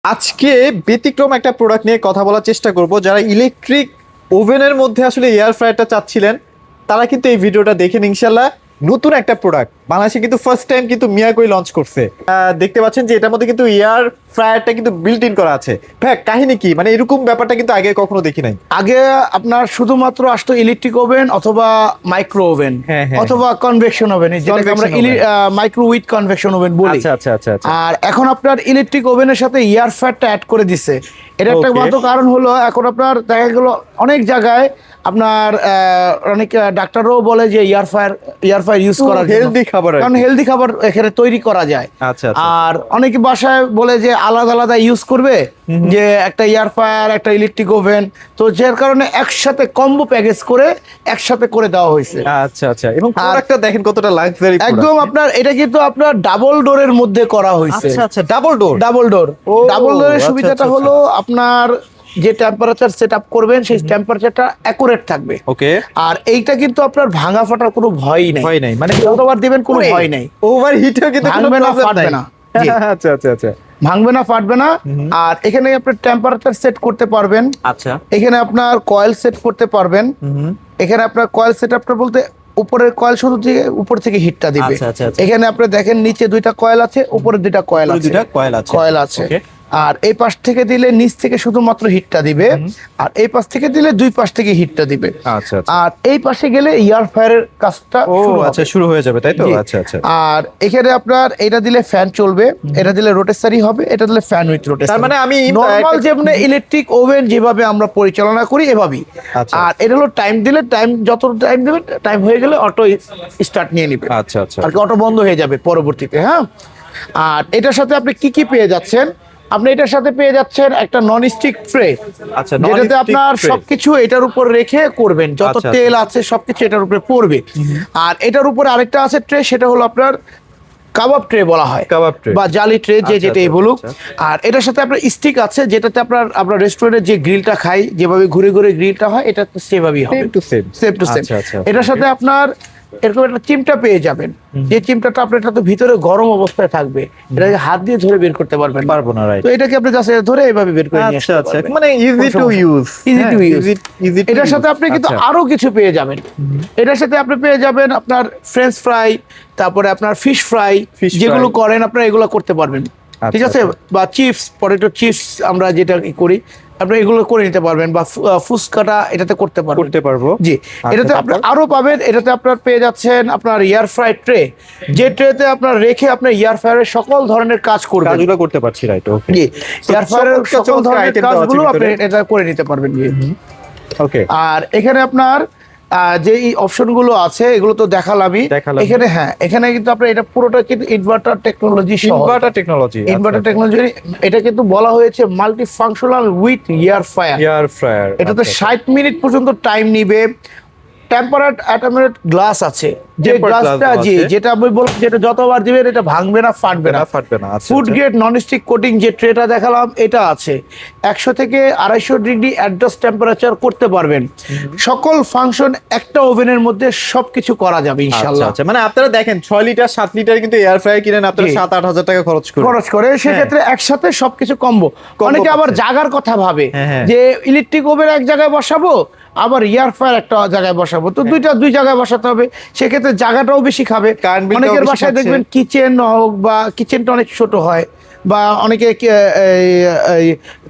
আজকে ব্যতিক্রম একটা প্রোডাক্ট নিয়ে কথা বলার চেষ্টা করব। যারা ইলেকট্রিক ওভেনের মধ্যে আসলে এয়ার ফ্রায়ারটা চাচ্ছিলেন তারা কিন্তু এই ভিডিওটা দেখেন। ইনশাল্লাহ নতুন একটা প্রোডাক্ট বাংলাদেশে কিন্তু ফার্স্ট টাইম কিন্তু মিয়াকোই লঞ্চ করছে। দেখতে পাচ্ছেন যে এটার মধ্যে কিন্তু এয়ার ফ্রায়ারটা কিন্তু বিল্ট ইন করা আছে। ভাই কাহিনী কি, মানে এরকম ব্যাপারটা কিন্তু আগে কখনো দেখি নাই। আগে আপনার শুধুমাত্র আসতো ইলেকট্রিক ওভেন অথবা মাইক্রো ওভেন হ্যাঁ, হ্যাঁ, অথবা কনভেকশন ওভেন, যেটাকে আমরা Convection oven। Micro with convection oven বলি। আচ্ছা আচ্ছা আচ্ছা আচ্ছা। আর এখন আপনার ইলেকট্রিক ওভেনের সাথে এয়ার ফ্রায়ারটা অ্যাড করে দিছে। এটা একটা Okay। মাত্র কারণ হলো এখন আপনার দেখা গেল অনেক জায়গায় আপনার অনেক ডাক্তাররাও বলে যে এয়ার ফায়ার ইউজ করার জন্য। হেলদি খাবার আর কারণ কি। হেলদি খাবার এখানে তৈরি করা যায়। আচ্ছা আচ্ছা। আর অনেকে বাসায় বলে যে আলাদা আলাদা ইউজ করবে, যে একটা এয়ার ফায়ার একটা ইলেকট্রিক ওভেন, তো যার কারণে একসাথে কম্বো প্যাকেজ করে একসাথে করে দেওয়া হয়েছে। আচ্ছা আচ্ছা, এবং প্রোডাক্টটা দেখেন কতটা লাক্সারি। একদম আপনার এটা কিন্তু আপনার ডাবল ডোরের মধ্যে করা হয়েছে। আচ্ছা আচ্ছা, ডাবল ডোর। Double door. ও, ডাবল ডোরের আচ্ছা, সুবিধাটা আচ্ছা, হলো আপনার যে টেম্পারেচার সেট আপ করবেন সেই টেম্পারেচারটা অ্যাকুরেট থাকবে। ওকে। আর এইটা কিন্তু আপনার ভাঙা ফাটার কোনো ভয়ই নাই। ভয় নাই, মানে যতবার দিবেন কোনো ভয় নাই, ওভার হিটও কিন্তু কোনো ভাঙবে না, প্রবলেম ফাটবে নাই। না। জি। আচ্ছা আচ্ছা আচ্ছা ভাঙবে না, ফাটবে না। আর এখানে আপনি টেম্পারেচার সেট করতে পারবেন। আচ্ছা। এখানে আপনার কয়েল সেট করতে পারবেন। এখানে আপনার কয়েল সেট আপটা বলতে উপরের কয়েল শুধু থেকে উপর থেকে হিটটা দিবে। আচ্ছা, আচ্ছা, আচ্ছা। এখানে আপনি দেখেন নিচে দুইটা কয়েল আছে, উপরে দুইটা কয়েল আছে। দুইটা কয়েল আছে। কয়েল আছে। Okay। আর এই পাশ থেকে দিলে নিচ থেকে শুধুমাত্র হিটটা দিবে, আর এই পাশ থেকে দিলে দুই পাশ থেকে হিটটা দিবে। আচ্ছা আচ্ছা। আর এই পাশে গেলে এয়ার ফায়ারের কাজটা ও শুরু আচ্ছা, হবে। শুরু হয়ে যাবে তাই তো। জি। আচ্ছা আচ্ছা। আর এখানে আপনার এটা দিলে ফ্যান চলবে, এটা দিলে রোটেসারি হবে, এটা দিলে ফ্যান উইথ রোটেসারি। তার মানে আমি নরমাল যেমন ইলেকট্রিক ওভেন যেভাবে আমরা পরিচালনা করি এভাবেই। আচ্ছা। আর এটা হলো টাইম দিলে যত টাইম দেবে, টাইম হয়ে গেলে অটো স্টার্ট নিয়ে নিবে। আচ্ছা আচ্ছা। আর কি অটো বন্ধ হয়ে যাবে পরবর্তীতে। হ্যাঁ। আর এটার সাথে আপনি কি কি পেয়ে যাচ্ছেন? আপনি এটার সাথে পেয়ে যাচ্ছেন একটা নন স্টিক ট্রে। আচ্ছা, যেটাতে non-stick আপনার tray। সবকিছু এটার উপর রেখে করবেন, যত আচ্ছা, তেল আছে সবকিছু এটার উপরে পড়বে। আর এটার উপরে আরেকটা আছে ট্রে, সেটা হলো আপনার কাবাব ট্রে বলা হয়, কাবাব tray। বা জালি ট্রে, যে আচ্ছা, যেটাই আচ্ছা, বলুক। আচ্ছা। আর এটার সাথে আপনার স্টিক আছে, যেটাতে আমরা রেস্টুরেন্টে যে গ্রিলটা খাই, যেভাবে ঘুরে ঘুরে গ্রিলটা হয়, এটা তো সেভাবেই হবে, Same to same। Same to same. আচ্ছা, আচ্ছা, এটার সাথে আপনার এরকম একটা চিমটা পেয়ে যাবেন, যে চিমটাটা আপনার এটা তো ভিতরে গরম অবস্থায় থাকবে, এটাকে হাত দিয়ে ধরে বের করতে পারবেন না। পারবো না, রাইট। তো এটাকে আপনি জাস্ট ধরে এইভাবে বের করে নিয়ে আচ্ছা আসতে আচ্ছা, পারবেন। মানে easy to use. Easy to use. Easy to এটার সাথে আপনি কিন্তু আরো কিছু পেয়ে যাবেন। এটার সাথে আপনি পেয়ে যাবেন আপনার ফ্রেঞ্চ ফ্রাই, তারপরে আপনার ফিশ ফ্রাই, Fish যেগুলো fry। করেন আপনারা এগুলো করতে পারবেন। আচ্ছা, ঠিক আছে। বা চিপস, পটেটো চিপস আমরা যেটা করি, আপনি এগুলো করে নিতে পারবেন। বা ফুচকাটা এটাতে করতে পারবেন। করতে পারবো। জি। আচ্ছা, এটাতে আপনি তারপর? আরো পাবেন। এটাতে আপনার পেয়ে যাচ্ছেন আপনার এয়ার ফ্রাই ট্রে, যে ট্রেতে আপনার রেখে আপনার এয়ার ফ্রায়ারের সকল ধরনের কাজ করবেন। কাজগুলো করতে পারছি, রাইট। ওকে। জি। এয়ার ফ্রায়ারের সকল ধরনের item দেওয়া আছে কাজগুলো আপনি ভিতরে। এটা করে নিতে পারবেন। জি। ওকে। আর এখানে আপনার যে অপশনগুলো আছে এগুলো তো দেখালামই। দেখালাম। এখানে হ্যাঁ, এখানে কিন্তু আপনার এটা পুরোটা কিন্তু ইনভার্টার টেকনোলজি সহ। Inverter technology. Inverter technology. এটা কিন্তু বলা হয়েছে multi functional with air fire. Air fryer. এটাতে 60 মিনিট পর্যন্ত টাইম নিবে। টেম্পারেট অ্যাটমেট গ্লাস আছে, যে Tempered glass গ্লাসটা দেওয়া জি, আছে। যেটা আমি বললাম, যেটা যতবার দিবেন এটা ভাঙবে না, ফাটবে না। ফাটবে না। আচ্ছা ফুড আচ্ছা। গ্রেড ননস্টিক কোটিং যে ট্রেটা দেখালাম এটা আছে। 100 থেকে 250 ডিগ্রি অ্যাডজাস্ট টেম্পারেচার করতে পারবেন। সকল ফাংশন একটা ওভেনের মধ্যে সবকিছু করা যাবে আচ্ছা ইনশাআল্লাহ। আচ্ছা, মানে আপনারা দেখেন 6 লিটার 7 লিটার কিন্তু এয়ার ফ্রায়ার কিনেন আপনারা জি। 7-8 হাজার টাকা খরচ করে। খরচ করে সেক্ষেত্রে একসাথে সবকিছু কম্বো। অনেকে আবার পাচ্ছে। জায়গার কথা ভাবে, হ্যাঁ, হ্যাঁ। যে ইলেকট্রিক ওভেন এক জায়গায় বসাবো, আবার এয়ার ফায়ার একটা জায়গায় বসাবো, তো দুই জায়গায় বসাতে হবে। সেক্ষেত্রে জায়গাটাও বেশি খাবে। Current bill টাও অনেকের বেশি বাসায় খাচ্ছে। দেখবেন কিচেন হোক, বা কিচেনটা অনেক ছোট হয়, বা অনেকে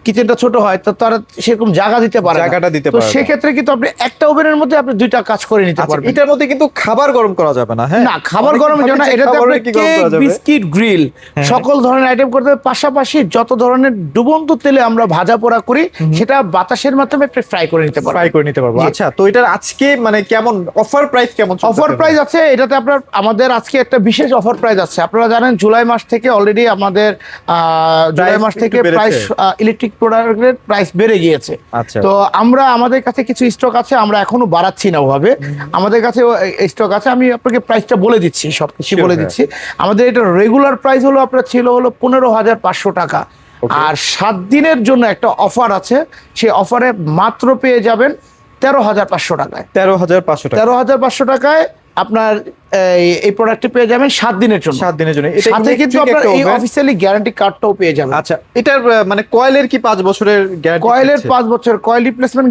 কিচেনটা ছোট হয়, তো তারা সেরকম জায়গা দিতে পারে না। জায়গাটা দিতে তো পারে না। সেক্ষেত্রে কিন্তু আপনি একটা ওভেনের মধ্যে আপনি দুইটা কাজ করে নিতে আচ্ছা, পারবেন। এটার মধ্যে কিন্তু খাবার গরম করা যাবে না। হ্যাঁ, না, খাবার অনেকে গরমের জন্য ভাবে যে এটাতে খাবারের আপনি কি গরম কেক, করা যাবে? বিস্কিট, গ্রিল সকল ধরনের আইটেম করতে হবে। পাশাপাশি যত ধরনের ডুবন্ত তেলে আমরা ভাজা পোড়া করি, সেটা বাতাসের মাধ্যমে আপনি ফ্রাই করে নিতে পারবেন। ফ্রাই করে নিতে পারবো। জি। আচ্ছা, তো এটার আজকে মানে কেমন অফার প্রাইস কেমন চলতেছে? অফার প্রাইস আছে এটাতে আমাদের আজকে একটা বিশেষ অফার প্রাইস আছে। আপনারা জানেন জুলাই মাস থেকে অলরেডি আমাদের জুলাই মাস একটু থেকে বেড়েছে। প্রাইস ইলেকট্রিক প্রোডাক্টের প্রাইস বেড়ে গিয়েছে। আচ্ছা। তো আমাদের কাছে কিছু স্টক আছে, আমরা এখনো বাড়াচ্ছি না ওভাবে। আমাদের কাছে স্টক আছে, আমি আপনাকে প্রাইসটা বলে দিচ্ছি, সবকিছু Sure, বলে হ্যাঁ। দিচ্ছি। আমাদের এটা রেগুলার প্রাইস হলো আপনার ছিল 15,500 টাকা। Okay। আর 7 দিনের জন্য একটা অফার আছে, সেই অফারে মাত্র পেয়ে যাবেন 13,500 টাকায়। 13,500 টাকা। 13,500 টাকায় আপনার এই প্রোডাক্টটি পেয়ে যাবেন 7 দিনের জন্য। 7 দিনের জন্য। এটা সাথে কিন্তু electric আপনার একটা এই oven। অফিসিয়ালি গ্যারান্টি কার্ডটাও পেয়ে যাবেন। আচ্ছা, এটার মানে কয়েলের কি 5 বছরের গ্যারান্টি? কয়েলের 5 বছর, কয়েল রিপ্লেসমেন্ট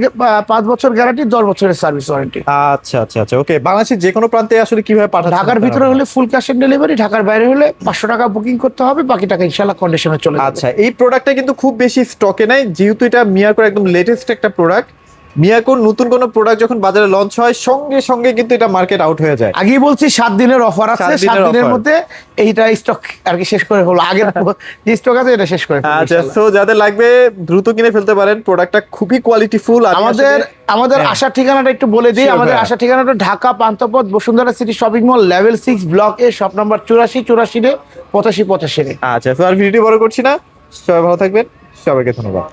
5 বছর গ্যারান্টি, 10 বছরের সার্ভিস ওয়ারেন্টি। আচ্ছা আচ্ছা আচ্ছা, ওকে। বাংলাদেশের যে কোনো প্রান্তে আসলে কিভাবে পাঠাচ্ছেন? ঢাকার ভিতরে হলে ফুল ক্যাশ অন ডেলিভারি, ঢাকার বাইরে হলে 500 টাকা বুকিং করতে হবে, বাকি টাকা ইনশাআল্লাহ কন্ডিশনে চলে যাবে। আচ্ছা, এই প্রোডাক্টটা কিন্তু খুব বেশি স্টকে নাই, যেহেতু এটা মিয়াকোর একদম লেটেস্ট একটা প্রোডাক্ট। মিয়াকোর নতুন কোনো প্রোডাক্ট যখন বাজারে লঞ্চ হয় সঙ্গে সঙ্গে কিন্তু এটা মার্কেট আউট হয়ে যায়। আগেই বলছি 7 দিনের অফার আছে, 7 দিনের 7 দিনের offer। মধ্যে এইটা স্টক আর কি শেষ করে হলো, আগের যে স্টক আছে এটা শেষ করে ফেলবো আচ্ছা, ইনশাআল্লাহ। সো যাদের লাগবে দ্রুত কিনে ফেলতে পারেন, প্রোডাক্টটা খুবই কোয়ালিটিফুল। আমাদের হ্যাঁ। আসার ঠিকানাটা একটু বলে দিই। Sure, আমাদের ভাইয়া। আসার ঠিকানাটা Dhaka Panthapath Bashundhara city shopping mall level 6 block এ, শপ নাম্বার 84 85 85 আচ্ছা, তো আর ভিডিওটি বড় করছি না, সবাই ভালো থাকবেন, সবাইকে ধন্যবাদ।